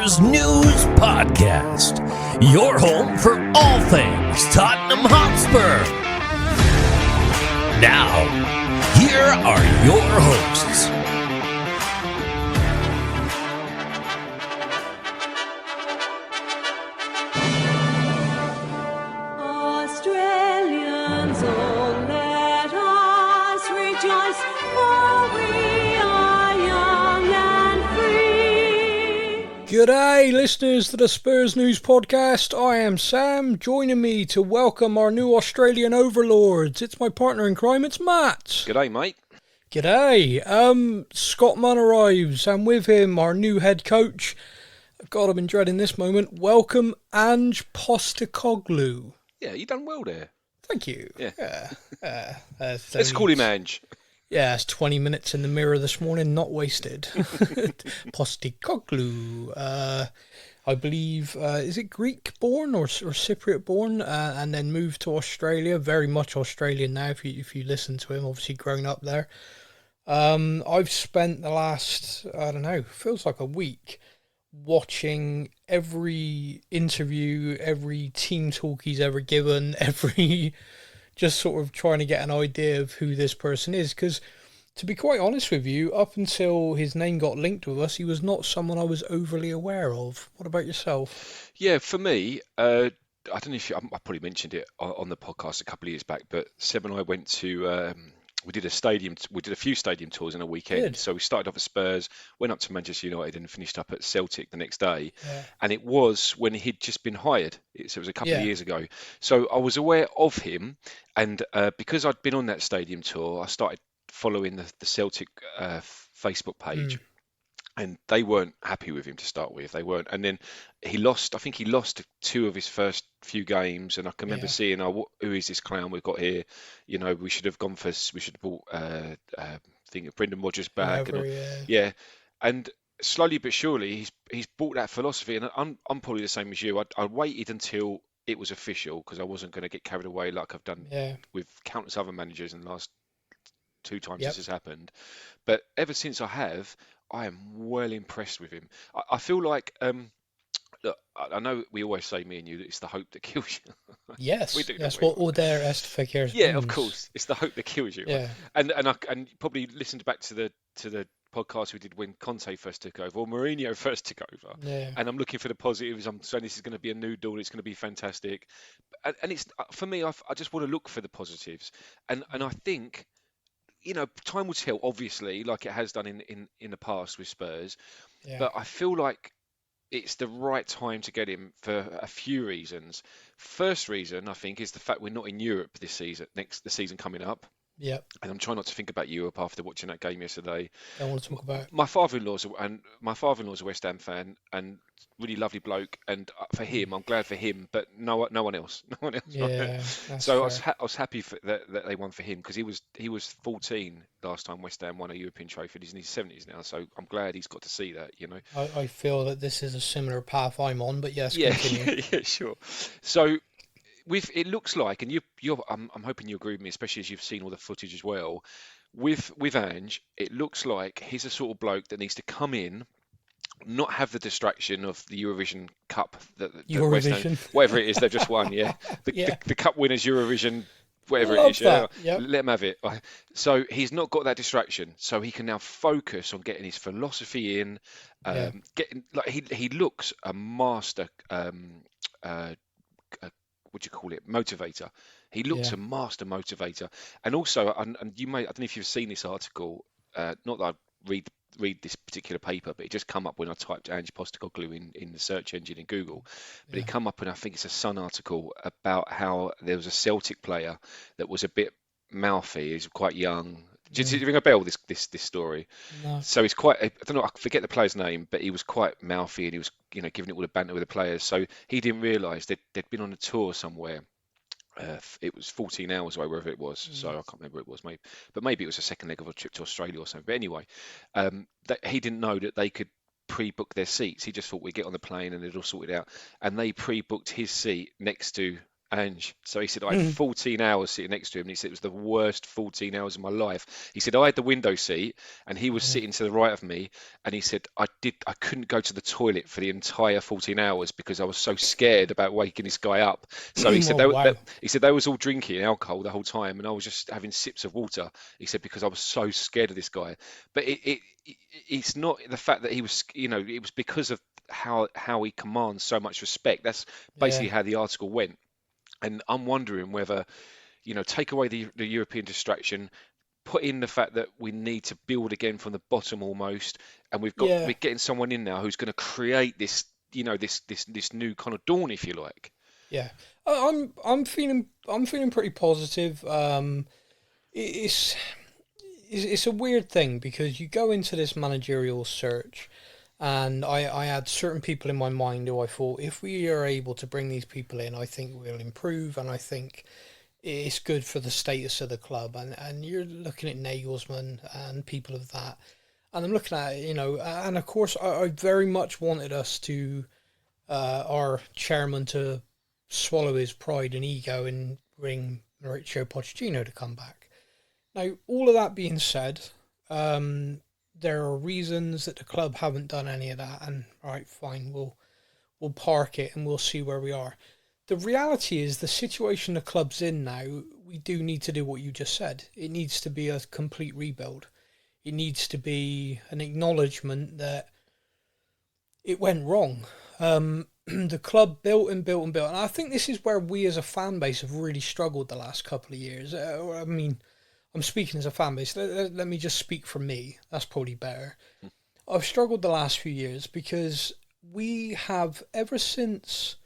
Spurs News Podcast, your home for all things Tottenham Hotspur. Now, here are your hosts. Australians, oh, let us rejoice, for we are young and free. G'day, listeners to the Spurs News Podcast. I am Sam. Joining me to welcome our new Australian overlords, it's my partner in crime, it's Matt. G'day, mate. G'day. Scott Munn arrives, and with him, our new head coach. God, I've been dreading this moment. Welcome, Ange Postecoglou. Yeah, you done well there. Thank you. Yeah. Let's call him Ange. Yeah, it's 20 minutes in the mirror this morning, not wasted. Postecoglou, I believe, is it Greek-born or Cypriot-born, and then moved to Australia, very much Australian now, if you listen to him, obviously grown up there. I've spent the last, feels like a week, watching every interview, every team talk he's ever given, just sort of trying to get an idea of who this person is, because to be quite honest with you, up until his name got linked with us, he was not someone I was overly aware of. What about yourself? Yeah, for me, I don't know if I probably mentioned it on the podcast a couple of years back, but Seb and I went to we did a few stadium tours in a weekend. Good. So we started off at Spurs, went up to Manchester United, and finished up at Celtic the next day. Yeah. And it was when he'd just been hired. So it was a couple of Yeah. years ago. So I was aware of him, and because I'd been on that stadium tour, I started following the Celtic Facebook page. And they weren't happy with him to start with. They weren't. And then he lost. I think he lost two of his first few games. And I can remember seeing, who is this clown we've got here? You know, we should have bought thing of Brendan Rodgers back. Whoever, And slowly but surely, he's bought that philosophy. And I'm probably the same as you. I waited until it was official because I wasn't going to get carried away like I've done with countless other managers in the last two times this has happened. But ever since I am well impressed with him. I feel like, look, I know we always say, me and you, that it's the hope that kills you. Yes, We do, that's don't we? what Oder est verkehrt. Yeah, of course, it's the hope that kills you. Yeah. And you probably listened back to the podcast we did when Conte first took over, or Mourinho first took over. Yeah. And I'm looking for the positives. I'm saying this is going to be a new dawn. It's going to be fantastic. And it's, for me, I just want to look for the positives. And I think, you know, time will tell, obviously, like it has done in the past with Spurs. Yeah. But I feel like it's the right time to get him for a few reasons. First reason, I think, is the fact we're not in Europe this season, the season coming up. Yep. And I'm trying not to think about Europe after watching that game yesterday. I want to talk about. My father-in-law's a West Ham fan and really lovely bloke. And for him, I'm glad for him, but no one else. Yeah. So fair. I was happy that they won for him because he was 14 last time West Ham won a European trophy. He's in his 70s now, so I'm glad he's got to see that. You know. I feel that this is a similar path I'm on, but yes, Yeah, continue. yeah, sure. So it looks like, and I'm hoping you agree with me, especially as you've seen all the footage as well. With Ange, it looks like he's a sort of bloke that needs to come in, not have the distraction of the Eurovision Cup, that West Ham, Eurovision. whatever it is they've just won. Yeah, Yeah. The Cup winners Eurovision. Whatever Love it is, that. Yep. let him have it. So he's not got that distraction, so he can now focus on getting his philosophy in. Getting like he looks a master. What do you call it? Motivator. He looks a master motivator, and also, and you may, I don't know if you've seen this article. Not that I read this particular paper, but it just come up when I typed Ange Postecoglou in the search engine in Google. But it come up, and I think it's a Sun article about how there was a Celtic player that was a bit mouthy. He's quite young. Did it ring a bell, this story? No. So he's quite, I don't know, I forget the player's name, but he was quite mouthy and he was, giving it all the banter with the players. So he didn't realise they'd been on a tour somewhere. It was 14 hours away, wherever it was. So I can't remember what it was, maybe it was a second leg of a trip to Australia or something. But anyway, that he didn't know that they could pre-book their seats. He just thought we'd get on the plane and it'd all sort it out. And they pre-booked his seat next to Ange. So he said, I had 14 hours sitting next to him, and he said it was the worst 14 hours of my life. He said, I had the window seat, and he was sitting to the right of me, and he said, I couldn't go to the toilet for the entire 14 hours because I was so scared about waking this guy up. So he said, Oh, wow. he said they was all drinking alcohol the whole time, and I was just having sips of water. He said, because I was so scared of this guy. But it's not the fact that he was, it was because of how he commands so much respect. That's basically Yeah. how the article went. And I'm wondering whether, take away the European distraction, put in the fact that we need to build again from the bottom almost, and Yeah. we're getting someone in now who's going to create this, this new kind of dawn, if you like. Yeah. I'm feeling pretty positive. It's it's a weird thing because you go into this managerial search, and I had certain people in my mind who I thought, if we are able to bring these people in, I think we'll improve, and I think it's good for the status of the club. And you're looking at Nagelsmann and people of that, and I'm looking at it, and of course I very much wanted us to, our chairman, to swallow his pride and ego and bring Mauricio Pochettino to come back. Now, all of that being said, there are reasons that the club haven't done any of that, and right, fine, we'll park it and we'll see where we are. The reality is, the situation the club's in now, we do need to do what you just said. It needs to be a complete rebuild. It needs to be an acknowledgement that it went wrong. The club built and built and built, and I think this is where we as a fan base have really struggled the last couple of years. I mean, I'm speaking as a fan base. Let me just speak for me. That's probably better. I've struggled the last few years because we have, ever since,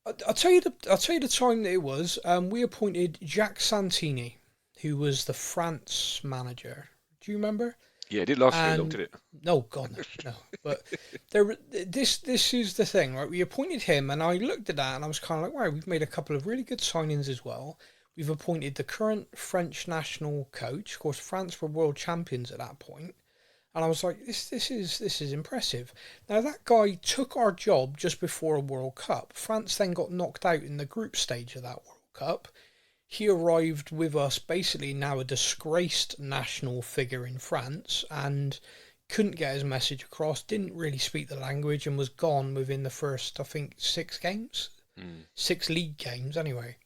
I'll tell you the time that it was. We appointed Jacques Santini, who was the France manager. Do you remember? Yeah, it did last very long, did it? No, God, no. But this is the thing, right? We appointed him, and I looked at that, and I was kind of like, wow, we've made a couple of really good signings as well. We've appointed the current French national coach. Of course, France were world champions at that point. And I was like, this is impressive. Now, that guy took our job just before a World Cup. France then got knocked out in the group stage of that World Cup. He arrived with us, basically now a disgraced national figure in France, and couldn't get his message across, didn't really speak the language, and was gone within the first, I think, 6 games. 6 league games, anyway.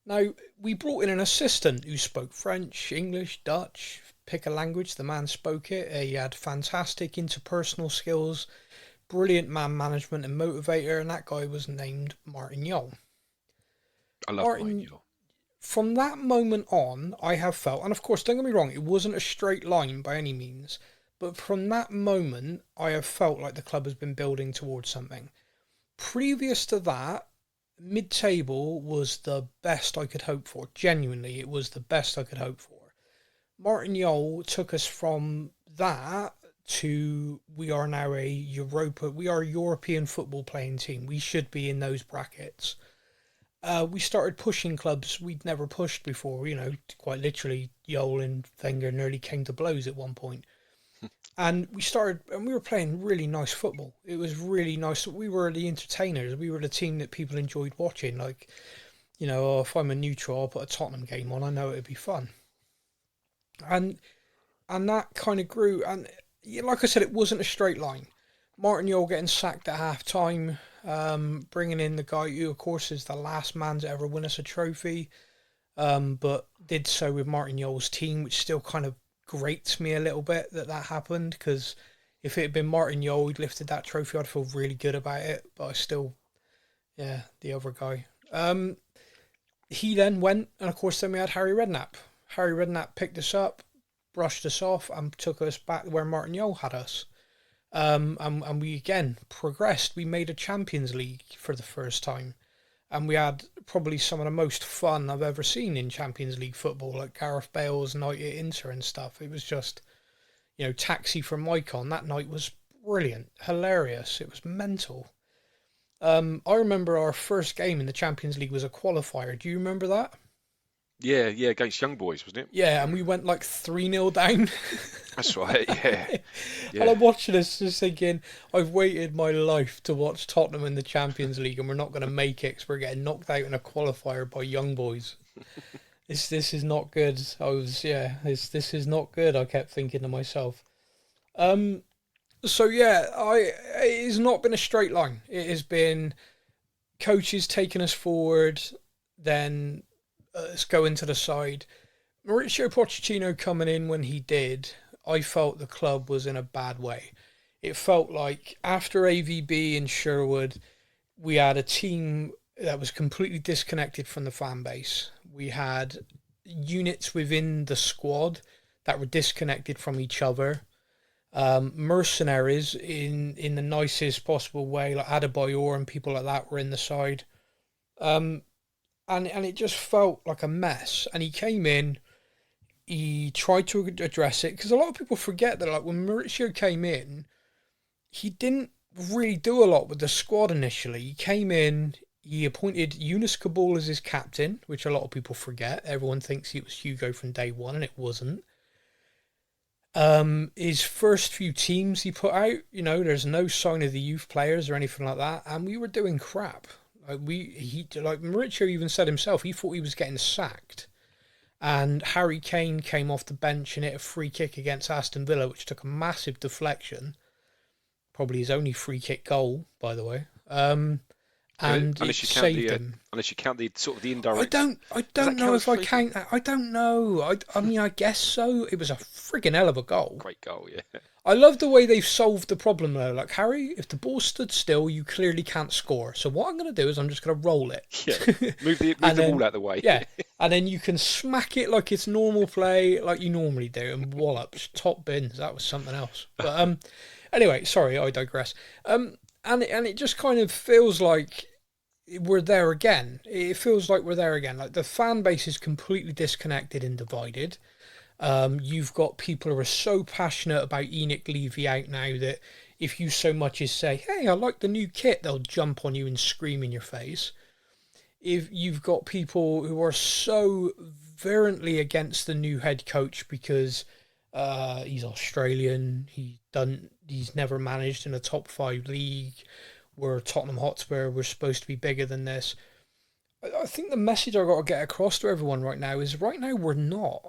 Now, we brought in an assistant who spoke French, English, Dutch, pick a language, the man spoke it. He had fantastic interpersonal skills, brilliant man management and motivator, and that guy was named Martin Jol. I love Martin Jol. From that moment on, I have felt, and of course, don't get me wrong, it wasn't a straight line by any means, but from that moment, I have felt like the club has been building towards something. Previous to that, mid-table was the best I could hope for. Genuinely, it was the best I could hope for. Martin Jol took us from that to, we are now a European football playing team. We should be in those brackets. We started pushing clubs we'd never pushed before. Quite literally, Jol and Wenger nearly came to blows at one point. And we were playing really nice football. It was really nice. We were the entertainers. We were the team that people enjoyed watching. Like, if I'm a neutral, I'll put a Tottenham game on. I know it'd be fun. And that kind of grew. And like I said, it wasn't a straight line. Martin Jol getting sacked at half time, bringing in the guy who, of course, is the last man to ever win us a trophy, but did so with Martin Jol's team, which still kind of grates me a little bit that happened, because if it had been Martin Jol who'd lifted that trophy, I'd feel really good about it, but I still, the other guy. He then went, and of course then we had Harry Redknapp. Harry Redknapp picked us up, brushed us off, and took us back where Martin Jol had us. And we again progressed. We made a Champions League for the first time, and we had probably some of the most fun I've ever seen in Champions League football, like Gareth Bale's night at Inter and stuff. It was just, Taxi from Mycon. That night was brilliant, hilarious. It was mental. I remember our first game in the Champions League was a qualifier. Do you remember that? Yeah, against Young Boys, wasn't it? Yeah, and we went like 3-0 down. That's right. Yeah, And I'm watching this just thinking, I've waited my life to watch Tottenham in the Champions League, and we're not going to make it because we're getting knocked out in a qualifier by Young Boys. This is not good. This is not good. I kept thinking to myself. So yeah, it has not been a straight line. It has been coaches taking us forward, then us going to the side. Mauricio Pochettino coming in when he did, I felt the club was in a bad way. It felt like after AVB and Sherwood, we had a team that was completely disconnected from the fan base. We had units within the squad that were disconnected from each other. Mercenaries in the nicest possible way, like Adebayor and people like that were in the side. And it just felt like a mess. And he came in, he tried to address it, because a lot of people forget that like when Mauricio came in, he didn't really do a lot with the squad initially. He came in, he appointed Yunus Kabul as his captain, which a lot of people forget. Everyone thinks it was Hugo from day one, and it wasn't. His first few teams he put out, there's no sign of the youth players or anything like that, and we were doing crap. Like Mauricio even said himself, he thought he was getting sacked. And Harry Kane came off the bench and hit a free kick against Aston Villa, which took a massive deflection. Probably his only free kick goal, by the way. And it saved him. Unless you count the sort of the indirect. I don't know if I count that. I don't know. I mean, I guess so. It was a friggin' hell of a goal. Great goal, yeah. I love the way they've solved the problem though. Like, Harry, if the ball stood still, you clearly can't score. So what I'm going to do is I'm just going to roll it. Yeah, move the ball out of the way. Yeah, and then you can smack it like it's normal play, like you normally do, and wallops, top bins. That was something else. But anyway, sorry, I digress. And it just kind of feels like we're there again. It feels like we're there again. Like the fan base is completely disconnected and divided. You've got people who are so passionate about Enoch Levy out now that if you so much as say, hey, I like the new kit, they'll jump on you and scream in your face. If you've got people who are so virulently against the new head coach because he's Australian, he's never managed in a top 5 league, where Tottenham Hotspur were supposed to be bigger than this. I think the message I've got to get across to everyone right now is right now we're not.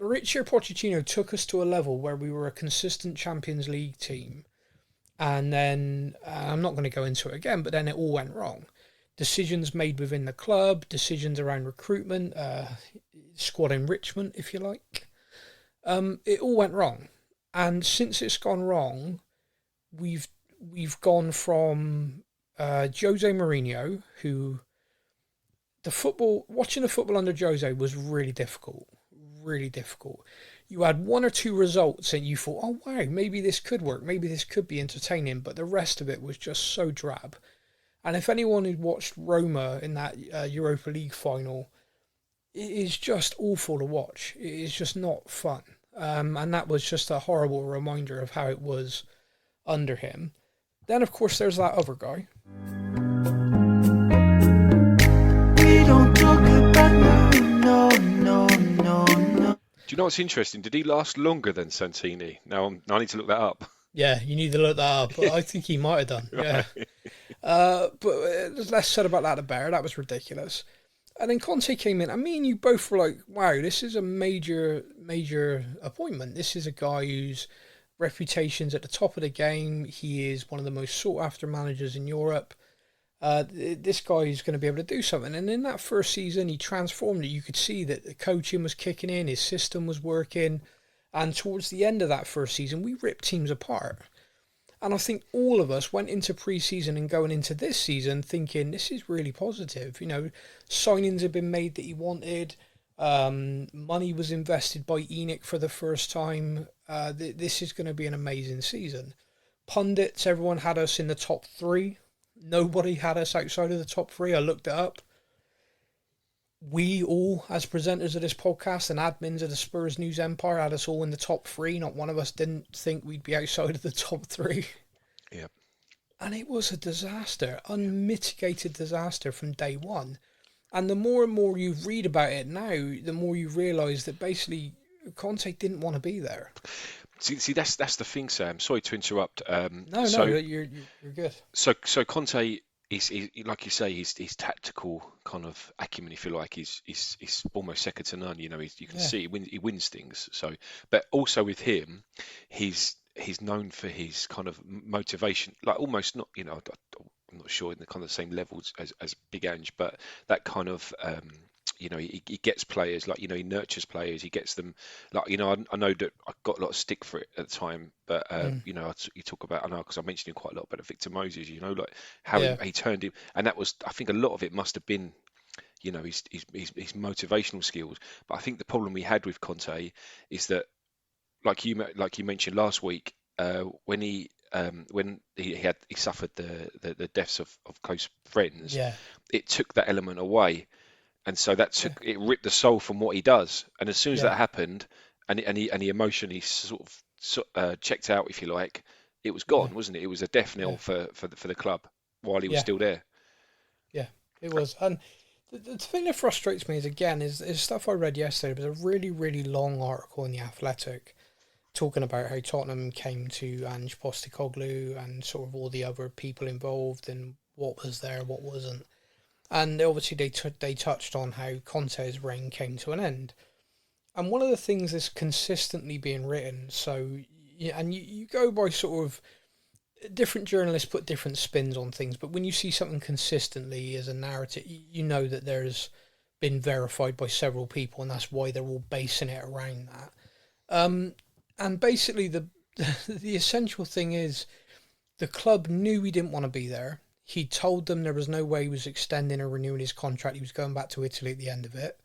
Mauricio Pochettino took us to a level where we were a consistent Champions League team, and then I'm not going to go into it again, but then it all went wrong. Decisions made within the club, decisions around recruitment, squad enrichment, if you like. It all went wrong, and since it's gone wrong, we've gone from Jose Mourinho, who watching the football under Jose was really difficult. Really difficult. You had one or two results and you thought, oh wow, maybe this could work, maybe this could be entertaining, but the rest of it was just so drab. And if anyone who'd watched Roma in that Europa League final, it is just awful to watch. It is just not fun. And that was just a horrible reminder of how it was under him. Then of course there's that other guy. We don't talk about no. Do you know what's interesting? Did he last longer than Santini? Now I need to look that up. Yeah, you need to look that up. I think he might have done. Yeah. But there's less said about that the better. That was ridiculous. And then Conte came in. I mean, you both were like, wow, this is a major appointment. This is a guy whose reputation's at the top of the game. He is one of the most sought after managers in Europe. This guy is going to be able to do something. And in that first season, he transformed it. You could see that the coaching was kicking in, his system was working. And towards the end of that first season, we ripped teams apart. And I think all of us went into pre-season and going into this season thinking this is really positive. You know, signings had been made that he wanted. Money was invested by Enoch for the first time. This is going to be an amazing season. Pundits, everyone had us in the top 3. Nobody had us outside of the top 3. I looked it up. We all, as presenters of this podcast and admins of the Spurs News Empire, had us all in the top 3. Not one of us didn't think we'd be outside of the top 3. Yep. And it was a disaster, unmitigated disaster from day one. And the more and more you read about it now, the more you realise that basically Conte didn't want to be there. See, that's the thing, Sam. Sorry to interrupt. No, So you're good. so Conte is like you say, his tactical kind of acumen, if you like, is almost second to none. You know, you can Yeah, see he wins things. So, but also with him, he's known for his kind of motivation, like almost not, you know, I'm not sure in the kind of same levels as Big Ange, but that kind of you know, he gets players, like, you know, he nurtures players, he gets them, like, you know, I know that I got a lot of stick for it at the time, but you know, you talk about, I know, because I mentioned him quite a lot, but Victor Moses, you know, like how yeah, he turned him, and that was, I think a lot of it must have been, you know, his motivational skills. But I think the problem we had with Conte is that, like you mentioned last week, when he suffered the deaths of close friends, yeah, it took that element away, and so that yeah, took it ripped the soul from what he does. And as soon as yeah, that happened, and he emotionally sort of checked out, if you like, it was yeah, gone, wasn't it? It was a death yeah, knell for the club while he was yeah, still there. yeah. It was. And the thing that frustrates me is, again, is stuff I read yesterday. It was a really, really long article in The Athletic talking about how Tottenham came to Ange Postecoglou and sort of all the other people involved and what was there, what wasn't. And obviously they touched on how Conte's reign came to an end. And one of the things that's consistently being written, so yeah, and you go by sort of different journalists put different spins on things, but when you see something consistently as a narrative, you know that there's been verified by several people, and that's why they're all basing it around that. And basically, the essential thing is the club knew he didn't want to be there. He told them there was no way he was extending or renewing his contract. He was going back to Italy at the end of it,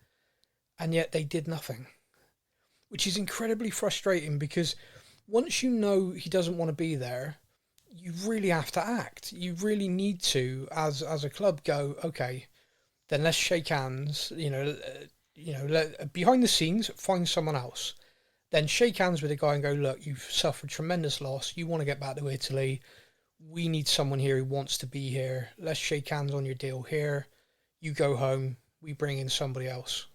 and yet they did nothing, which is incredibly frustrating because once you know he doesn't want to be there, you really have to act. You really need to, as a club, go, okay, then let's shake hands. Behind the scenes, find someone else. Then shake hands with the guy and go, look, you've suffered tremendous loss. You want to get back to Italy. We need someone here who wants to be here. Let's shake hands on your deal here. You go home. We bring in somebody else.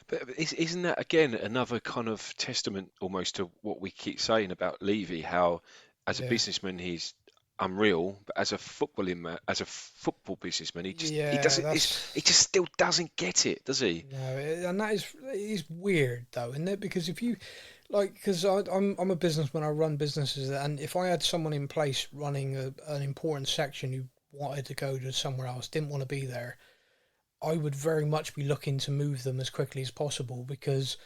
But isn't that again another kind of testament almost to what we keep saying about Levy? How, as a Yeah. businessman, he's unreal, but as a football businessman, he Yeah, doesn't. He just still doesn't get it, does he? no, and that is weird though, isn't it? Because if you because I'm a businessman, I run businesses, and if I had someone in place running an important section who wanted to go to somewhere else, didn't want to be there, I would very much be looking to move them as quickly as possible because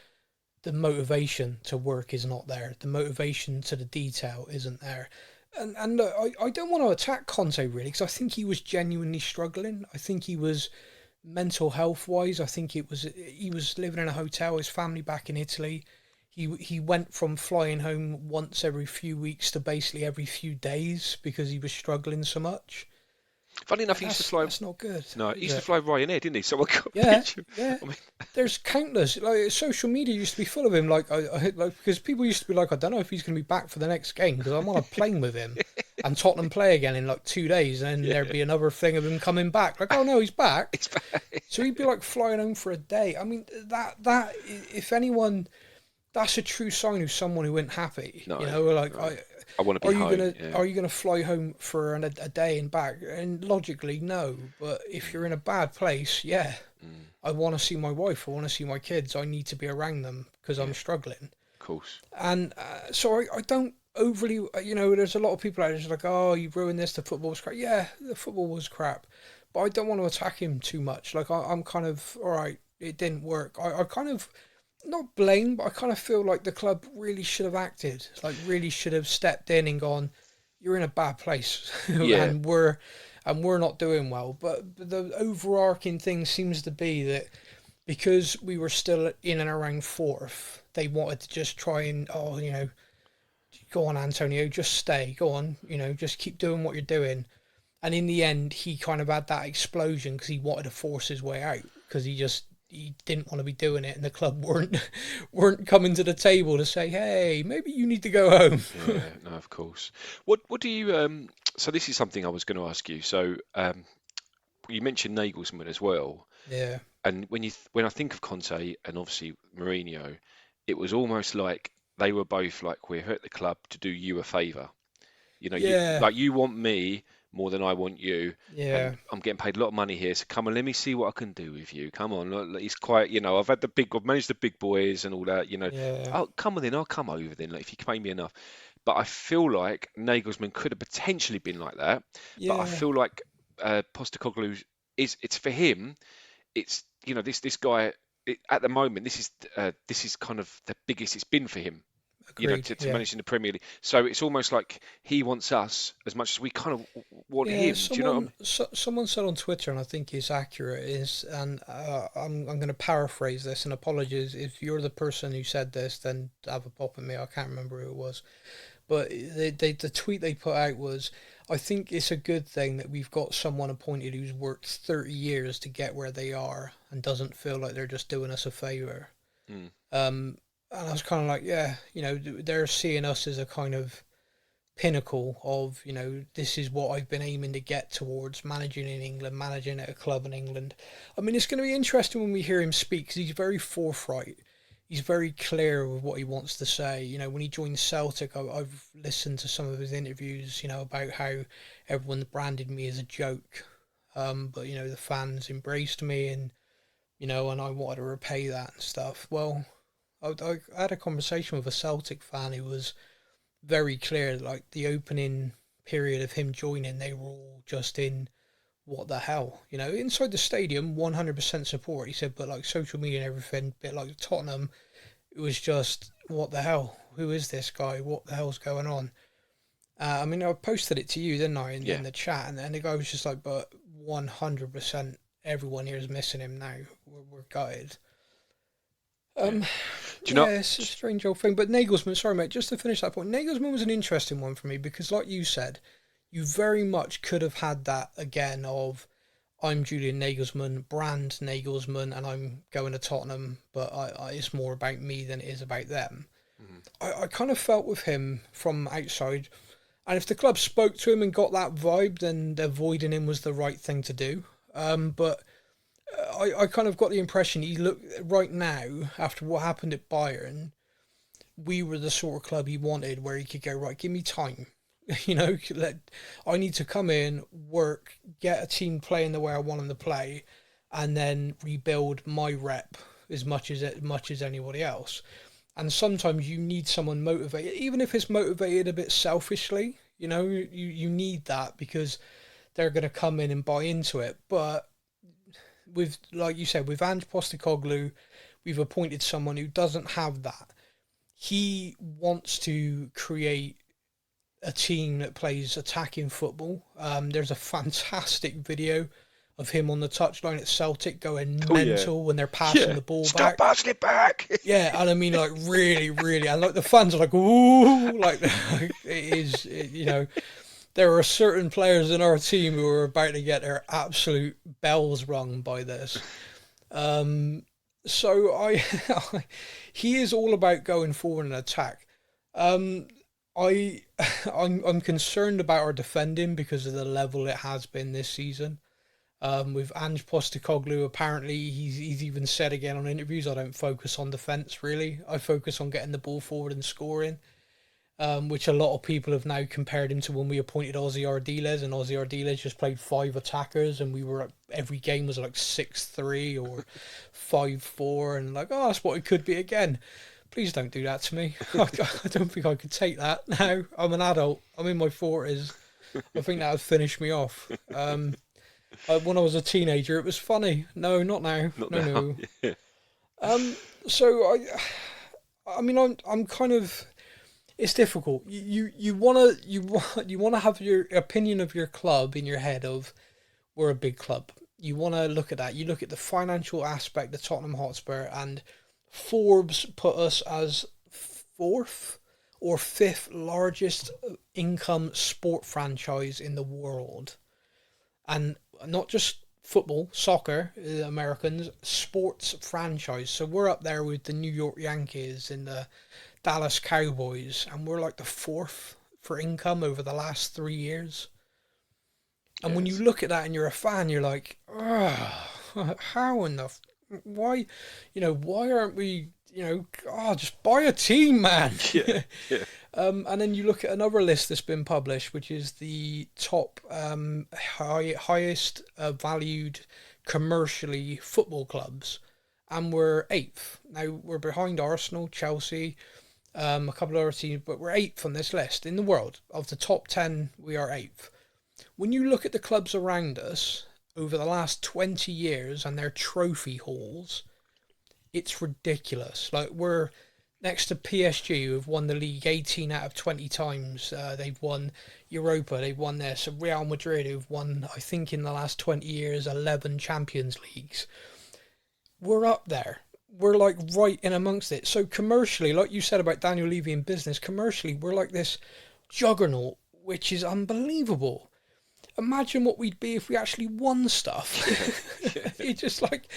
the motivation to work is not there. The motivation to the detail isn't there. And look, I don't want to attack Conte really because I think he was genuinely struggling. I think he was mental health wise. I think he was living in a hotel. His family back in Italy. He went from flying home once every few weeks to basically every few days because he was struggling so much. Funny enough, he used to fly. That's not good. No, he Is used to it? fly Ryanair, didn't he? So I got a Yeah, picture. yeah. I mean, There's countless. Like social media used to be full of him. Like like because people used to be like, I don't know if he's going to be back for the next game because I'm on a plane with him, and Tottenham play again in like 2 days, and then there'd be another thing of him coming back. Like, oh no, he's back. it's bad. So he'd be like flying home for a day. I mean, that if anyone, that's a true sign of someone who isn't happy. No, You know, like no. I want to are be you home. gonna Yeah. are you gonna fly home for a day and back? And logically, no. But if you're in a bad place, yeah. I want to see my wife. I want to see my kids. I need to be around them because I'm struggling. Of course. And so I don't overly, there's a lot of people out there just like, oh, you ruined this. The football was crap. Yeah, the football was crap. But I don't want to attack him too much. Like, I'm kind of, all right, it didn't work. I kind of, not blame, but I kind of feel like the club really should have acted. Like, really should have stepped in and gone, you're in a bad place. Yeah. and we're not doing well. But the overarching thing seems to be that because we were still in and around fourth, they wanted to just try and, go on, Antonio, just stay, go on, just keep doing what you're doing. And in the end, he kind of had that explosion because he wanted to force his way out because he didn't want to be doing it, and the club weren't coming to the table to say, hey, maybe you need to go home. Yeah, no, of course. What do you so this is something I was going to ask you. So you mentioned Nagelsmann as well. Yeah. And when I think of Conte and obviously Mourinho, it was almost like they were both like, we're here at the club to do you a favour. You know, Yeah. you want me more than I want you, Yeah. and I'm getting paid a lot of money here. So come on, let me see what I can do with you. Come on, look, he's quite, I've managed the big boys and all that. Yeah. Oh, come on then, I'll come over then. Like, if you pay me enough. But I feel like Nagelsmann could have potentially been like that. But I Yeah. feel like Postecoglou it's for him. It's this guy at the moment. This is kind of the biggest it's been for him. Agreed. To Yeah. manage in the Premier League. So it's almost like he wants us as much as we kind of want Yeah, him. Do you know what I mean? someone said on Twitter, and I think it's accurate, and I'm going to paraphrase this, and apologies if you're the person who said this, then have a pop at me. I can't remember who it was, but the tweet they put out was, I think it's a good thing that we've got someone appointed who's worked 30 years to get where they are and doesn't feel like they're just doing us a favour. Mm. And I was kind of like, yeah, they're seeing us as a kind of pinnacle of, this is what I've been aiming to get towards, managing in England, managing at a club in England. I mean, it's going to be interesting when we hear him speak, because he's very forthright. He's very clear with what he wants to say. When he joined Celtic, I've listened to some of his interviews, about how everyone branded me as a joke. But, the fans embraced me and I wanted to repay that and stuff. Well, I had a conversation with a Celtic fan who was very clear, like the opening period of him joining, they were all just in, what the hell? Inside the stadium, 100% support, he said, but like social media and everything, a bit like Tottenham, it was just, what the hell? Who is this guy? What the hell's going on? I mean, I posted it to you, didn't I, in the chat, and the guy was just like, but 100% everyone here is missing him now. We're gutted. Do you know? It's a strange old thing. But Nagelsmann, sorry mate, just to finish that point, Nagelsmann was an interesting one for me because, like you said, you very much could have had that again of, I'm Julian Nagelsmann, brand Nagelsmann, and I'm going to Tottenham, but it's more about me than it is about them. I kind of felt with him from outside, and if the club spoke to him and got that vibe, then avoiding him was the right thing to do. But I kind of got the impression he looked right now, after what happened at Bayern, we were the sort of club he wanted, where he could go, right, give me time. I need to come in, work, get a team playing the way I want them to play, and then rebuild my rep as much as anybody else. And sometimes you need someone motivated, even if it's motivated a bit selfishly. You need that because they're going to come in and buy into it. But with, like you said, with Ange Postecoglou, we've appointed someone who doesn't have that. He wants to create a team that plays attacking football. There's a fantastic video of him on the touchline at Celtic going mental when they're passing the ball back. Stop passing it back! Yeah, and I mean, like, really, really, and like the fans are like, ooh, like, there are certain players in our team who are about to get their absolute bells rung by this. So he is all about going forward and attack. I'm concerned about our defending because of the level it has been this season. With Ange Postecoglou, apparently he's even said again on interviews, I don't focus on defence really. I focus on getting the ball forward and scoring. Which a lot of people have now compared him to when we appointed Ozzy Ardiles, and Ozzy Ardiles just played 5 attackers, and we were every game was like 6-3 or 5-4, and like, oh, that's what it could be again. Please don't do that to me. I don't think I could take that now. I'm an adult. I'm in my 40s. I think that would finish me off. When I was a teenager, it was funny. No, not now. No. Yeah. So I mean, I'm kind of. It's difficult. You wanna have your opinion of your club in your head of, we're a big club. You want to look at that. You look at the financial aspect of Tottenham Hotspur, and Forbes put us as 4th or 5th largest income sport franchise in the world. And not just football, soccer, Americans, sports franchise. So we're up there with the New York Yankees and the Dallas Cowboys, and we're like the 4th for income over the last 3 years. And when you look at that and you're a fan, you're like, how in the why, why aren't we, just buy a team, man. Yeah, yeah. And then you look at another list that's been published, which is the top highest valued commercially football clubs, and we're eighth. Now we're behind Arsenal, Chelsea, a couple of other teams, but we're eighth on this list in the world. Of the top 10, we are eighth. When you look at the clubs around us over the last 20 years and their trophy hauls, it's ridiculous. Like, we're next to PSG, who have won the league 18 out of 20 times. They've won Europa, they've won this. Real Madrid, who've won, I think, in the last 20 years, 11 Champions Leagues. We're up there. We're like right in amongst it. So commercially, like you said about Daniel Levy in business, commercially, we're like this juggernaut, which is unbelievable. Imagine what we'd be if we actually won stuff. Yeah. It's just like,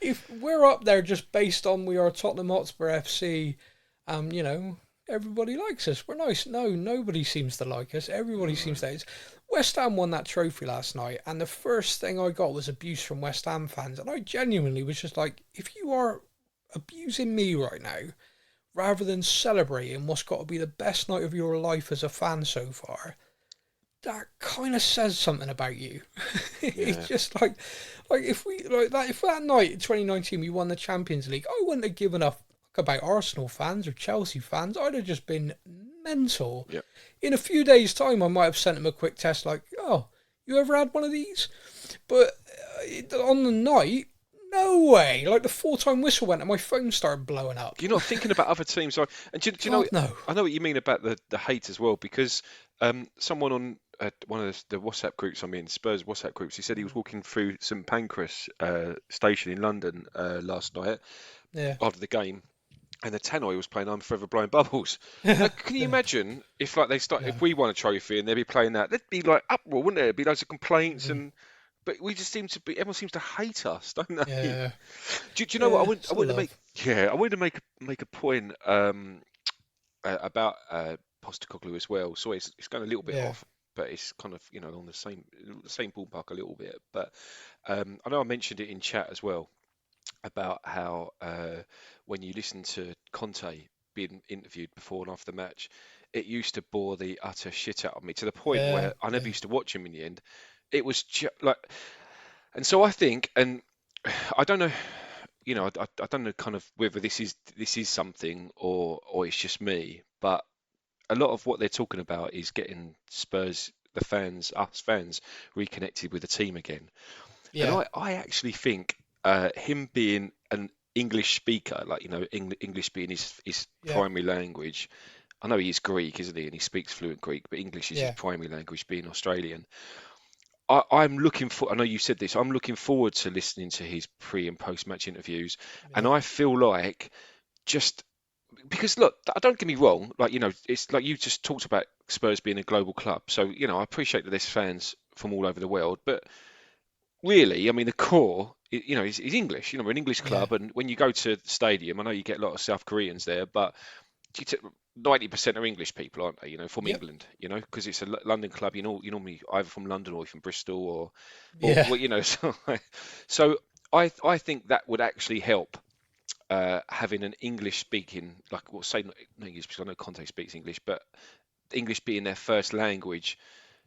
if we're up there just based on we are Tottenham Hotspur FC, everybody likes us. We're nice. No, nobody seems to like us. Everybody seems to. West Ham won that trophy last night, and the first thing I got was abuse from West Ham fans, and I genuinely was just like, if you are abusing me right now, rather than celebrating what's got to be the best night of your life as a fan so far, that kind of says something about you. It's just like if we like that, if that night in 2019 we won the Champions League, I wouldn't have given a fuck about Arsenal fans or Chelsea fans. I'd have just been mental. Yep. In a few days' time, I might have sent them a quick test like, "Oh, you ever had one of these?" But on the night, no way. Like, the 4-time whistle went and my phone started blowing up. You're not thinking about other teams, and do you know? God, no. I know what you mean about the hate as well, because someone on one of the WhatsApp groups I'm in, Spurs WhatsApp groups, he said he was walking through St Pancras station in London last night Yeah. after the game, and the tannoy was playing "I'm Forever Blowing Bubbles." Like, can you imagine if if we won a trophy and they'd be playing that? There'd be like uproar, wouldn't there? There'd be loads of complaints but we just seem to be. Everyone seems to hate us, don't they? Yeah. Do you know what I want? it's I a want to love. make. Yeah, I wanted to make a point about Postecoglou as well. So it's going a little bit Yeah. off, but it's kind of on the same ballpark a little bit. But I know I mentioned it in chat as well about how when you listen to Conte being interviewed before and after the match, it used to bore the utter shit out of me to the point Yeah. where I never used to watch him in the end. It was like, and so I think, and I don't know, I don't know kind of whether this is something or it's just me, but a lot of what they're talking about is getting Spurs, us fans, reconnected with the team again. And Yeah. I actually think him being an English speaker, like, English being his Yeah. primary language. I know he's Greek, isn't he? And he speaks fluent Greek, but English is his Yeah. primary language, being Australian. I know you said this, I'm looking forward to listening to his pre and post match interviews. And Yeah. I feel like, just because, look, don't get me wrong, like, it's like you just talked about Spurs being a global club. So, I appreciate that there's fans from all over the world, but really, I mean, the core, is English. We're an English Yeah. club, and when you go to the stadium, I know you get a lot of South Koreans there, but 90% are English people, aren't they? From Yep. England, because it's a London club. You're normally either from London or from Bristol, or Yeah. well, so I think that would actually help. Having an English speaking, like, well, say not English, because I know Conte speaks English, but English being their first language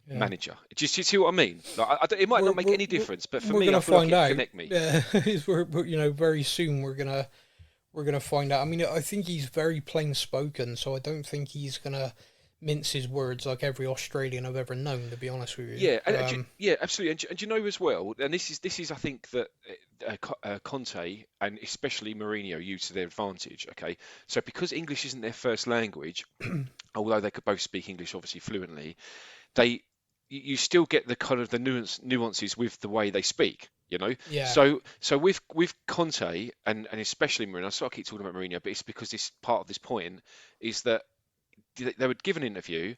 Yeah. manager. Do you see what I mean? Like, it might not make any difference, but for we're me, gonna I feel like find it out. connect me. Yeah, very soon we're gonna find out. I mean, I think he's very plain spoken, so I don't think he's gonna mince his words like every Australian I've ever known. To be honest with you. Yeah, yeah, absolutely. And you know as well, and this is I think that Conte and especially Mourinho use to their advantage. Okay, so because English isn't their first language, although they could both speak English obviously fluently, you still get the kind of the nuances with the way they speak. Yeah. So with Conte and especially Mourinho, so I keep talking about Mourinho, but it's because this part of this point is that they would give an interview,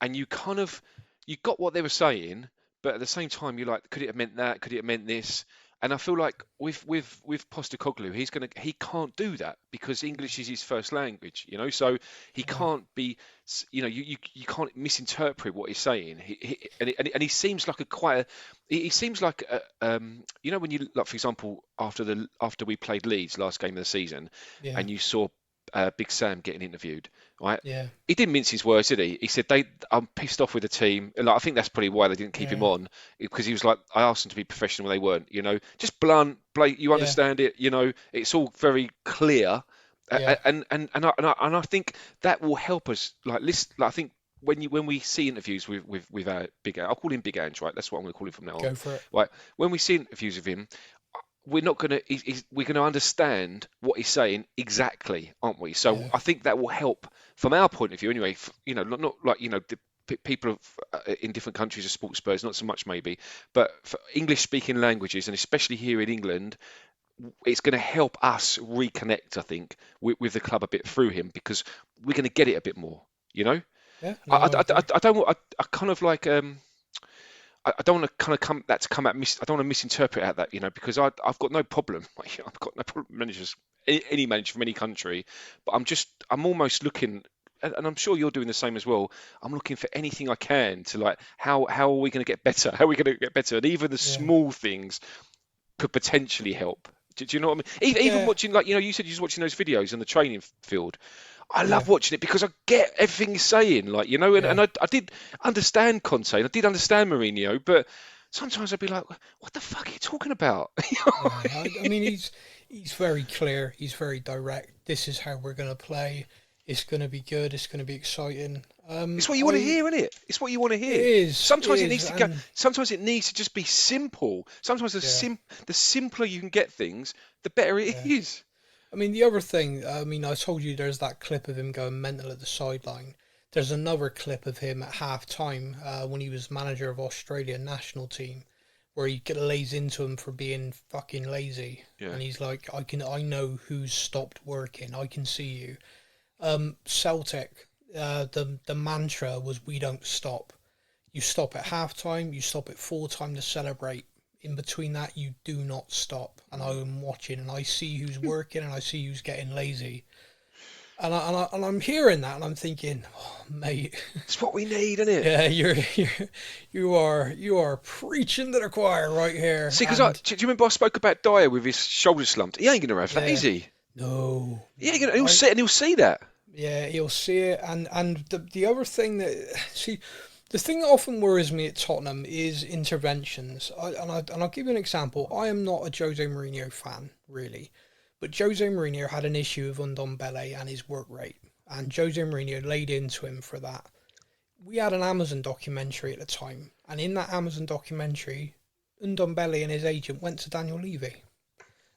and you got what they were saying, but at the same time you're like, could it have meant that? Could it have meant this? And I feel like with Postecoglou, he can't do that because English is his first language, you know. So he can't be, you know, you can't misinterpret what he's saying. And he seems like he seems like you know, when you, like, for example, after we played Leeds last game of the season, Yeah. and you saw Big Sam getting interviewed, right? Yeah. He didn't mince his words, did he? He said, I'm pissed off with the team. Like, I think that's probably why they didn't keep him on, because he was like, I asked them to be professional when they weren't, you know, just blunt, you understand it, you know, it's all very clear. Yeah. And I think that will help us, like, listen, like, I think when we see interviews with our I'll call him Big Ange, right? That's what I'm going to call him from now on. Go for it. Right. When we see interviews of him, we're not gonna we're gonna understand what he's saying exactly, aren't we? So I think that will help from our point of view, anyway. You know, not like, you know, the people in different countries are sports Spurs, not so much maybe, but for English-speaking languages, and especially here in England, it's going to help us reconnect, I think, with the club a bit through him, because we're going to get it a bit more. You know, Yeah. I don't want, I kind of like I don't want to come out. I don't want to misinterpret out that, you know, because I've got no problem. I've got no problem with managers, any manager from any country, but I'm almost looking, and I'm sure you're doing the same as well. I'm looking for anything I can to, like, how are we going to get better? How are we going to get better? And even the small things could potentially help. Do you know what I mean? Even watching, like, you know, you said you're just watching those videos in the training field. I love watching it because I get everything he's saying, like, you know, and I did understand Conte, and I did understand Mourinho, but sometimes I'd be like, what the fuck are you talking about? I mean, he's very clear. He's very direct. This is how we're going to play. It's going to be good. It's going to be exciting. It's what you want to hear, isn't it? It's what you want to hear. It is. Sometimes it needs to go. Sometimes it needs to just be simple. Sometimes the simpler you can get things, the better it is. I mean, the other thing, I mean, I told you there's that clip of him going mental at the sideline. There's another clip of him at half-time when he was manager of Australian national team, where he lays into him for being fucking lazy. Yeah. And he's like, I know who's stopped working. I can see you. Celtic, the mantra was, we don't stop. You stop at half-time, you stop at full-time to celebrate. In between that, you do not stop. And I'm watching, and I see who's working, and I see who's getting lazy. And I'm hearing that, and I'm thinking, oh, mate, it's what we need, isn't it? Yeah, you are preaching to the choir right here. See, because do you remember I spoke about Dyer with his shoulder slumped? He ain't gonna have that, is he? No. Yeah, he'll see that. Yeah, he'll see it, and the other thing the thing that often worries me at Tottenham is interventions. I'll give you an example. I am not a Jose Mourinho fan, really. But Jose Mourinho had an issue with Ndombele and his work rate. And Jose Mourinho laid into him for that. We had an Amazon documentary at the time. And in that Amazon documentary, Ndombele and his agent went to Daniel Levy.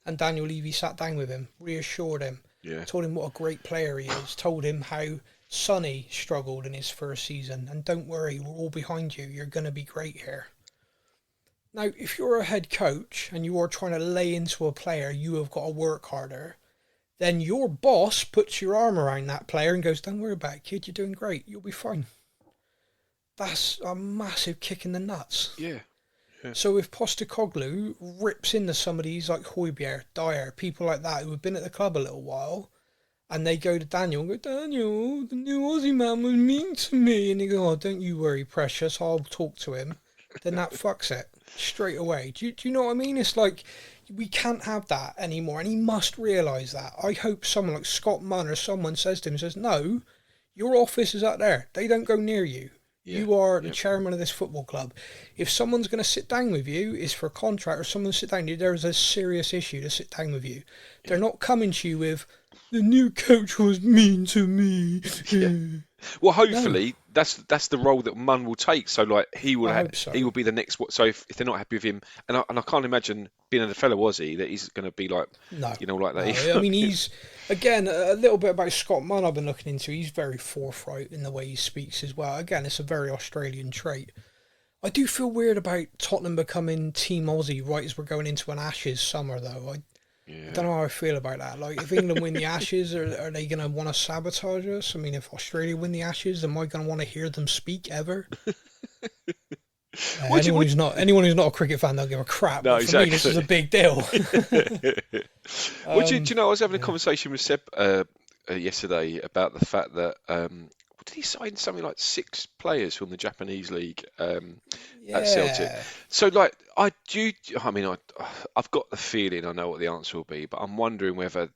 And Daniel Levy sat down with him, reassured him, told him what a great player he is, told him how Sonny struggled in his first season, and don't worry, we're all behind you. You're going to be great here. Now, if you're a head coach and you are trying to lay into a player, you have got to work harder. Then your boss puts your arm around that player and goes, don't worry about it, kid, you're doing great. You'll be fine. That's a massive kick in the nuts. Yeah. So if Postecoglou rips into some of these like Højbjerg, Dyer, people like that who have been at the club a little while, and they go to Daniel and go, Daniel, the new Aussie man was mean to me. And he goes, oh, don't you worry, precious, I'll talk to him. Then that fucks it straight away. Do you know what I mean? It's like, we can't have that anymore. And he must realise that. I hope someone like Scott Munn or someone says to him, no, your office is out there. They don't go near you. Yeah, you are the chairman of this football club. If someone's going to sit down with you, it's for a contract, or someone to sit down with you, there is a serious issue to sit down with you. Yeah. They're not coming to you with, the new coach was mean to me. Yeah. Well, hopefully that's the role that Munn will take. So, like, he will he will be the next. So if they're not happy with him, and I can't imagine being a fellow Aussie that he's going to be like, like that. No. I mean, he's again a little bit about Scott Munn. I've been looking into. He's very forthright in the way he speaks as well. Again, it's a very Australian trait. I do feel weird about Tottenham becoming Team Aussie right as we're going into an Ashes summer, though. I don't know how I feel about that. Like, if England win the Ashes, are they going to want to sabotage us? I mean, if Australia win the Ashes, am I going to want to hear them speak ever? Anyone who's not a cricket fan, they'll give a crap. No, But for me, this is a big deal. Well, do you know, I was having a conversation with Seb yesterday about the fact that did he sign something like 6 players from the Japanese league at Celtic? So, like, I've got the feeling I know what the answer will be, but I'm wondering whether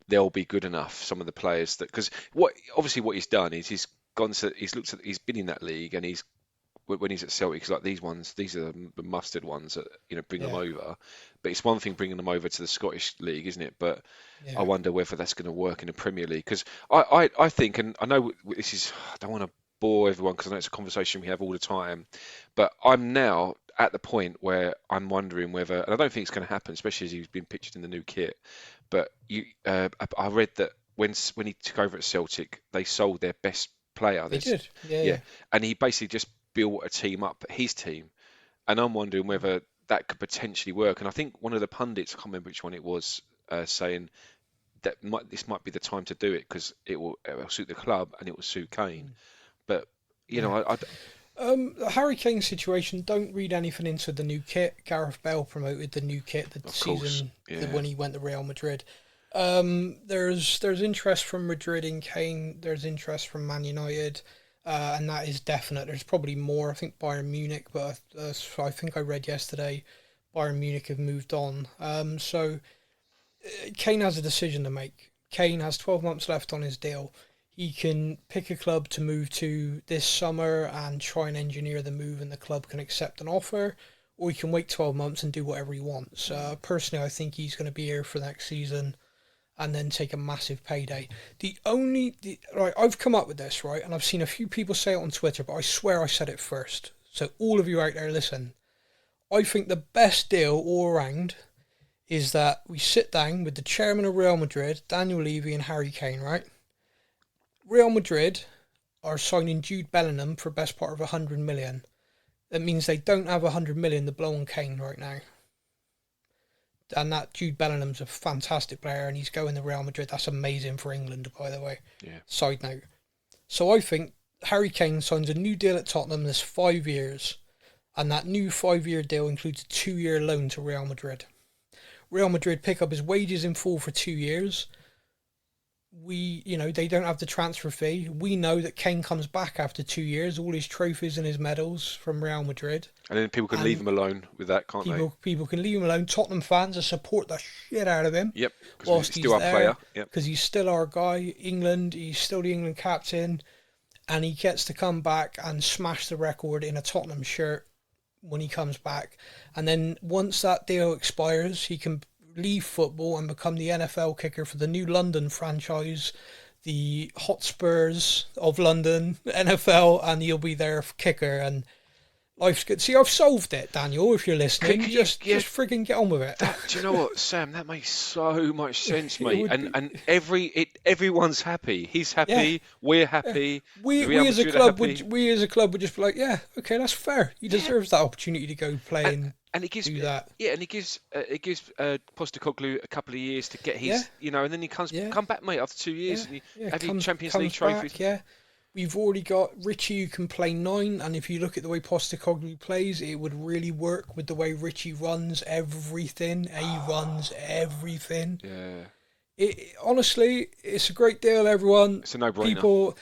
they'll be good enough. Some of the players that, because what he's done is he's been in that league, and when he's at Celtic, he's like, these are the mustard ones that, bring them over. But it's one thing bringing them over to the Scottish league, isn't it? But I wonder whether that's going to work in the Premier League, because I think, and I know this is, I don't want to bore everyone because I know it's a conversation we have all the time, but I'm now at the point where I'm wondering whether, and I don't think it's going to happen, especially as he's been pictured in the new kit, but I read that when he took over at Celtic, they sold their best player. They did, yeah. And he basically just built a team up, his team, and I'm wondering whether that could potentially work. And I think one of the pundits, I can't remember which one it was, saying that this might be the time to do it because it will suit the club and it will suit Kane. But the Harry Kane situation, don't read anything into the new kit. Gareth Bale promoted the new kit the season when he went to Real Madrid. There's interest from Madrid in Kane. There's interest from Man United. And that is definite. There's probably more. I think Bayern Munich, but I think I read yesterday Bayern Munich have moved on. So Kane has a decision to make. Kane has 12 months left on his deal. He can pick a club to move to this summer and try and engineer the move, and the club can accept an offer, or he can wait 12 months and do whatever he wants. Personally, I think he's going to be here for next season and then take a massive payday. I've come up with this, right, and I've seen a few people say it on Twitter, but I swear I said it first. So all of you out there, listen. I think the best deal all around is that we sit down with the chairman of Real Madrid, Daniel Levy, and Harry Kane, right? Real Madrid are signing Jude Bellingham for best part of 100 million. That means they don't have 100 million to blow on Kane right now. And that Jude Bellingham's a fantastic player, and he's going to Real Madrid. That's amazing for England, by the way. Yeah. Side note. So I think Harry Kane signs a new deal at Tottenham that's 5 years, and that new 5-year deal includes a 2-year loan to Real Madrid. Real Madrid pick up his wages in full for 2 years. They don't have the transfer fee. We know that Kane comes back after 2 years, all his trophies and his medals from Real Madrid. And then people can leave him alone with that, can't they? People can leave him alone. Tottenham fans will support the shit out of him. Yep, because he's still our player. Because he's still our guy. England, he's still the England captain. And he gets to come back and smash the record in a Tottenham shirt when he comes back. And then once that deal expires, he can leave football and become the NFL kicker for the new London franchise, the Hotspurs of London, NFL, and he'll be their kicker, and life's good. See, I've solved it, Daniel, if you're listening. Just frigging get on with it. Do you know what, Sam? That makes so much sense, mate. And everyone's happy. He's happy. Yeah. We're happy. We as a club would just be like, yeah, okay, that's fair. He deserves that opportunity to go play and it gives do that. Yeah, and it gives Postecoglou a couple of years to get his, and then he come back, mate, after 2 years, and have his Champions League trophies. Yeah. We've already got Richie who can play 9, and if you look at the way Postecoglou plays, it would really work with the way Richie runs everything. He runs everything. Yeah. Honestly, it's a great deal, everyone. It's a no-brainer. People,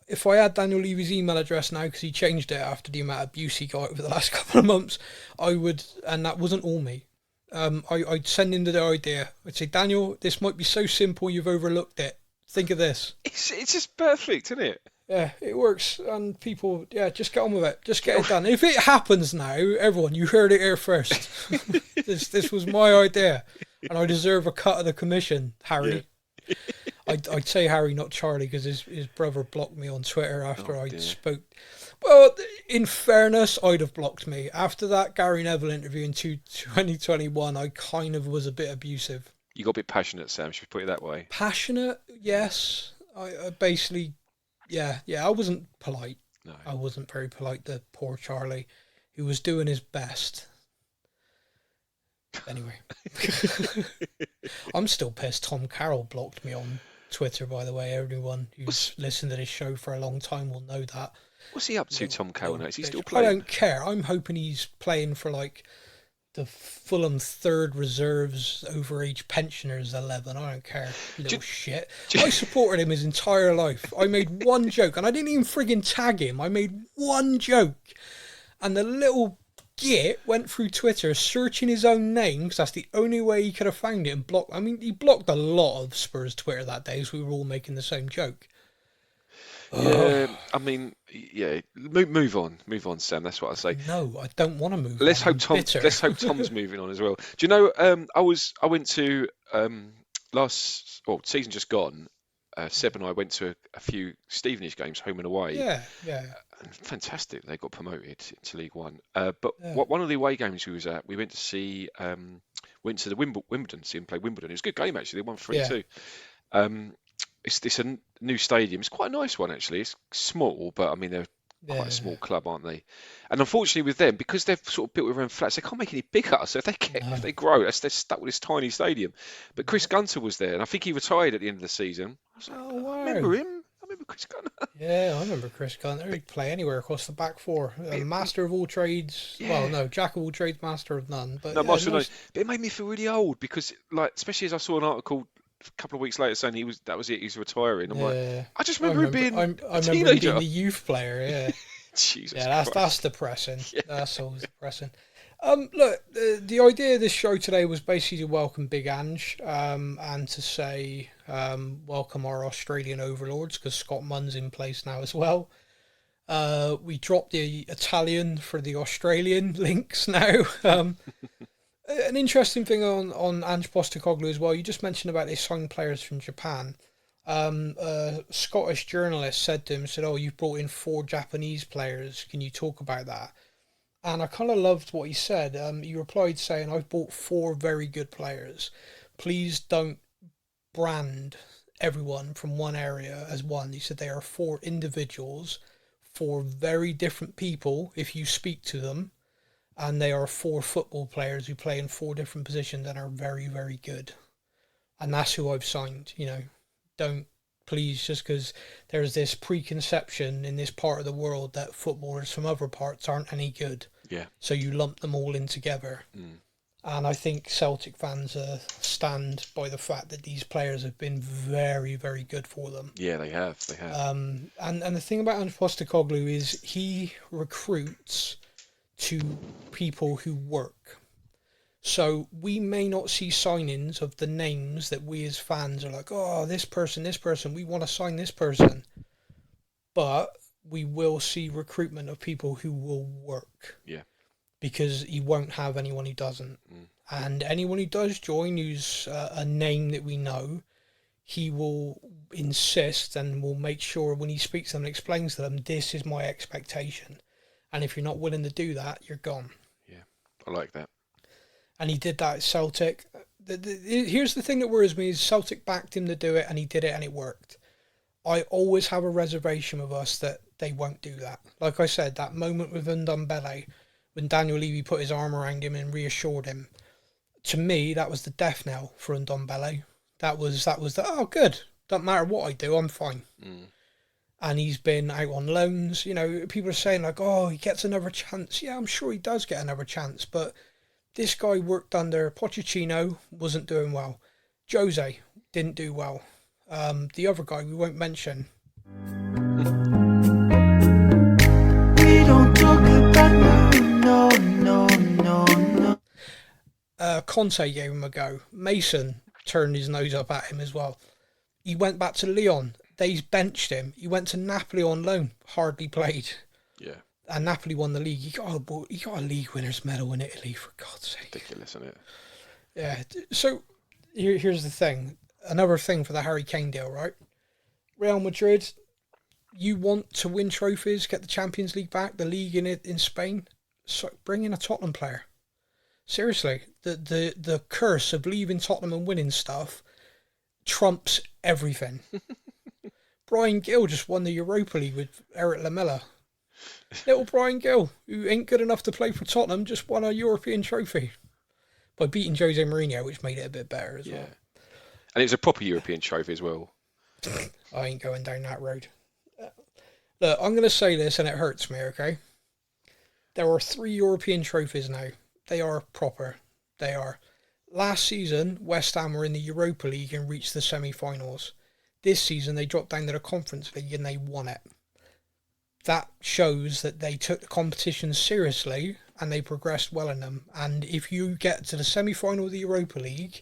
if I had Daniel Levy's email address now, because he changed it after the amount of abuse he got over the last couple of months, I would, and that wasn't all me. I'd send him the idea. I'd say, Daniel, this might be so simple you've overlooked it. Think of this. It's just perfect, isn't it? Yeah, it works, and people, just get on with it. Just get it done. If it happens now, everyone, you heard it here first. This was my idea, and I deserve a cut of the commission, Harry. Yeah. I'd say Harry, not Charlie, because his brother blocked me on Twitter after I spoke. Well, in fairness, I'd have blocked me. After that Gary Neville interview in 2021, I kind of was a bit abusive. You got a bit passionate, Sam, should we put it that way? Passionate, yes. I basically, I wasn't polite. No. I wasn't very polite to poor Charlie, who was doing his best. Anyway. I'm still pissed Tom Carroll blocked me on Twitter, by the way. Everyone who's listened to this show for a long time will know that. What's he up to, Tom Cowell? Is he still I playing? don't care. I'm hoping he's playing for like the Fulham third reserves overage pensioners 11. I don't care, little shit. I supported him his entire life. I made one joke, and I didn't even friggin' tag him. I made one joke, and the little git went through Twitter searching his own name, because that's the only way he could have found it, and blocked. I mean, he blocked a lot of Spurs Twitter that day, as we were all making the same joke. Yeah, I mean, yeah. Move on, Sam. That's what I say. No, I don't want to move. Let's hope Tom's moving on as well. Do you know? I went to season just gone. Seb and I went to a few Stevenage games, home and away. Yeah. Fantastic. They got promoted to League One. One of the away games we was at, we went to see. Went to the Wimbledon, see them play Wimbledon. It was a good game actually. They won 3-2. It's a new stadium. It's quite a nice one actually. It's small, but I mean they're quite a small club, aren't they? And unfortunately with them, because they've sort of built their own flats, they can't make any bigger. So if they grow, they're stuck with this tiny stadium. But Chris Gunter was there, and I think he retired at the end of the season. I was like, wow. I remember him. I remember Chris Gunter. Yeah, I remember Chris Gunter. He'd play anywhere across the back four. Master of all trades. Yeah. Well, no, jack of all trades, master of none. But master of none. But it made me feel really old because, like, especially as I saw an article a couple of weeks later saying that was it, he's retiring. I'm like, I just remember him being a teenager. Remember him being the youth player, yeah. Jesus that's depressing. Yeah. That's always depressing. Look, the idea of this show today was basically to welcome Big Ange, and to say welcome our Australian overlords, because Scott Munn's in place now as well. We dropped the Italian for the Australian links now. An interesting thing on Ange Postecoglou as well, you just mentioned about they signed players from Japan. A Scottish journalist said to him, oh, you've brought in 4 Japanese players, can you talk about that? And I kind of loved what he said. He replied saying, I've bought 4 very good players. Please don't brand everyone from one area as one. He said they are 4 individuals, 4 very different people if you speak to them. And they are 4 football players who play in 4 different positions and are very, very good. And that's who I've signed. Don't, please, just because there's this preconception in this part of the world that footballers from other parts aren't any good. Yeah. So you lump them all in together. And I think Celtic fans stand by the fact that these players have been very, very good for them. Yeah, they have. And the thing about Ange Postecoglou is he recruits to people who work. So we may not see signings of the names that we as fans are like, oh, this person, we want to sign this person. But we will see recruitment of people who will work. Yeah. Because he won't have anyone who doesn't. And anyone who does join who's a name that we know, he will insist and will make sure when he speaks to them and explains to them, this is my expectation. And if you're not willing to do that, you're gone. Yeah, I like that. And he did that at Celtic. Here's the thing that worries me is Celtic backed him to do it and he did it and it worked. I always have a reservation with us that they won't do that. Like I said, that moment with Ndombele, when Daniel Levy put his arm around him and reassured him, to me, that was the death knell for Ndombele. That was the, good. Don't matter what I do, I'm fine. And he's been out on loans. People are saying like, oh, he gets another chance. Yeah, I'm sure he does get another chance. But this guy worked under Pochettino, wasn't doing well. Jose didn't do well. The other guy we won't mention. We don't talk about no. Conte gave him a go. Mason turned his nose up at him as well. He went back to Lyon. They benched him. He went to Napoli on loan. Hardly played. Yeah. And Napoli won the league. He got a league winner's medal in Italy, for God's sake. Ridiculous, isn't it? Yeah. So here's the thing. Another thing for the Harry Kane deal, right? Real Madrid, you want to win trophies, get the Champions League back, the league in Spain. So bring in a Tottenham player. Seriously, the curse of leaving Tottenham and winning stuff trumps everything. Brian Gill just won the Europa League with Eric Lamela. Little Brian Gill, who ain't good enough to play for Tottenham, just won a European trophy by beating Jose Mourinho, which made it a bit better as well. And it was a proper European trophy as well. I ain't going down that road. Look, I'm going to say this and it hurts me, okay? There are 3 European trophies now. They are proper. They are. Last season, West Ham were in the Europa League and reached the semi-finals. This season, they dropped down to the Conference League and they won it. That shows that they took the competition seriously and they progressed well in them. And if you get to the semi-final of the Europa League,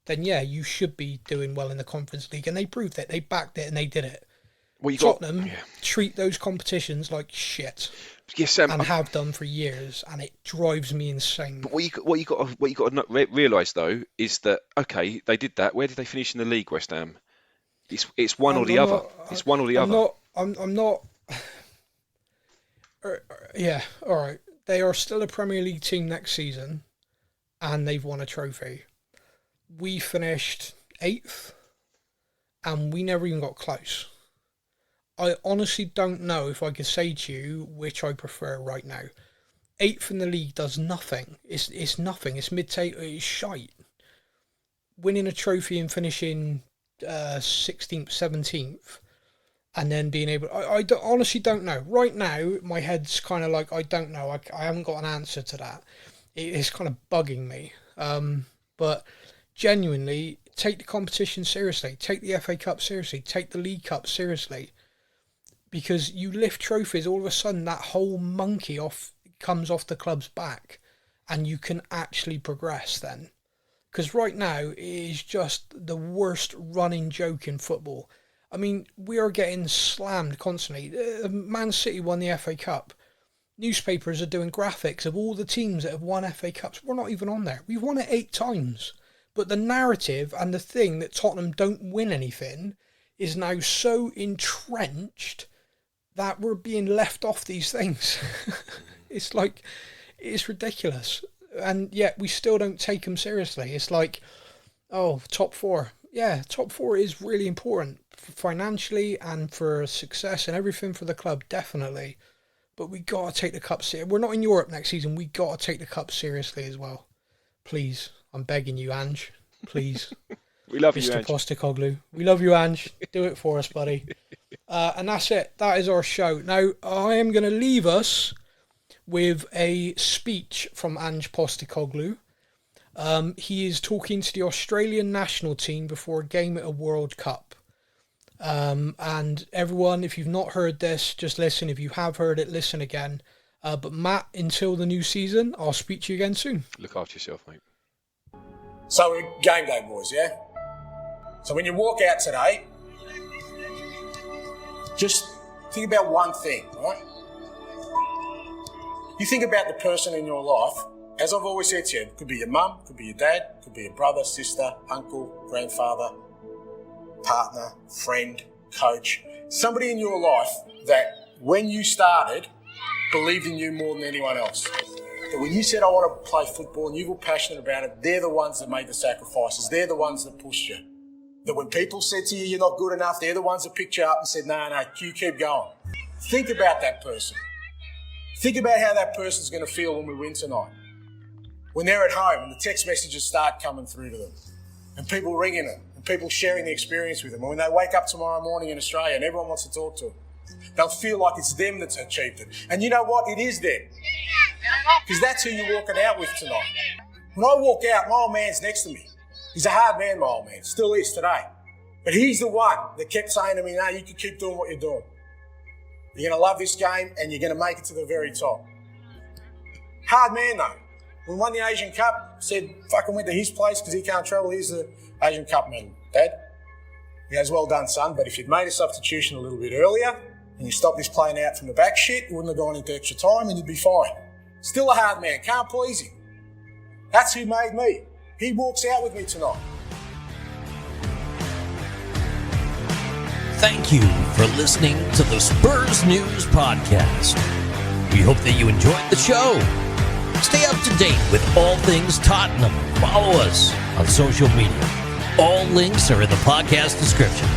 then yeah, you should be doing well in the Conference League. And they proved it. They backed it and they did it. Well, Tottenham treat those competitions like shit. Yes, and have done for years, and it drives me insane. But what you got to realise though is that okay, they did that. Where did they finish in the league, West Ham? It's one or the other. It's one or the other. I'm not. Yeah, all right. They are still a Premier League team next season, and they've won a trophy. We finished 8th, and we never even got close. I honestly don't know if I could say to you which I prefer right now. 8th in the league does nothing. It's nothing. It's mid-table. It's shite. Winning a trophy and finishing 16th, 17th, and then being able... I honestly don't know. Right now, my head's kind of like, I don't know. I haven't got an answer to that. It's kind of bugging me. But genuinely, take the competition seriously. Take the FA Cup seriously. Take the League Cup seriously. Because you lift trophies, all of a sudden that whole monkey comes off the club's back and you can actually progress then. Because right now it is just the worst running joke in football. I mean, we are getting slammed constantly. Man City won the FA Cup. Newspapers are doing graphics of all the teams that have won FA Cups. We're not even on there. We've won it 8 times. But the narrative and the thing that Tottenham don't win anything is now so entrenched that we're being left off these things. It's like, it's ridiculous. And yet we still don't take them seriously. It's like, oh, top 4. Yeah, top 4 is really important financially and for success and everything for the club, definitely. But we got to take the cup seriously. We're not in Europe next season. We got to take the cup seriously as well. Please, I'm begging you, Ange. Please. We love Mr. you, Ange. Postecoglou. We love you, Ange. Do it for us, buddy. And that's it. That is our show. Now, I am going to leave us with a speech from Ange Postecoglou. He is talking to the Australian national team before a game at a World Cup. And everyone, if you've not heard this, just listen. If you have heard it, listen again. But Matt, until the new season, I'll speak to you again soon. Look after yourself, mate. So we're game day, boys, yeah? So when you walk out today, just think about one thing, right? You think about the person in your life, as I've always said to you, it could be your mum, could be your dad, could be your brother, sister, uncle, grandfather, partner, friend, coach, somebody in your life that when you started believed in you more than anyone else. That when you said, I want to play football and you were passionate about it, they're the ones that made the sacrifices. They're the ones that pushed you. That when people said to you, you're not good enough, they're the ones that picked you up and said, no, you keep going. Think about that person. Think about how that person's going to feel when we win tonight. When they're at home and the text messages start coming through to them and people ringing them and people sharing the experience with them. And when they wake up tomorrow morning in Australia and everyone wants to talk to them, they'll feel like it's them that's achieved it. And you know what? It is them. Because that's who you're walking out with tonight. When I walk out, my old man's next to me. He's a hard man, my old man. Still is today. But he's the one that kept saying to me, no, you can keep doing what you're doing. You're going to love this game and you're going to make it to the very top. Hard man, though. When we won the Asian Cup, said, fucking went to his place because he can't travel. Here's the Asian Cup medal. Dad? He goes, well done, son. But if you'd made a substitution a little bit earlier and you stopped this playing out from the back shit, you wouldn't have gone into extra time and you'd be fine. Still a hard man. Can't please him. That's who made me. He walks out with me tonight. Thank you for listening to the Spurs News Podcast. We hope that you enjoyed the show. Stay up to date with all things Tottenham. Follow us on social media. All links are in the podcast description.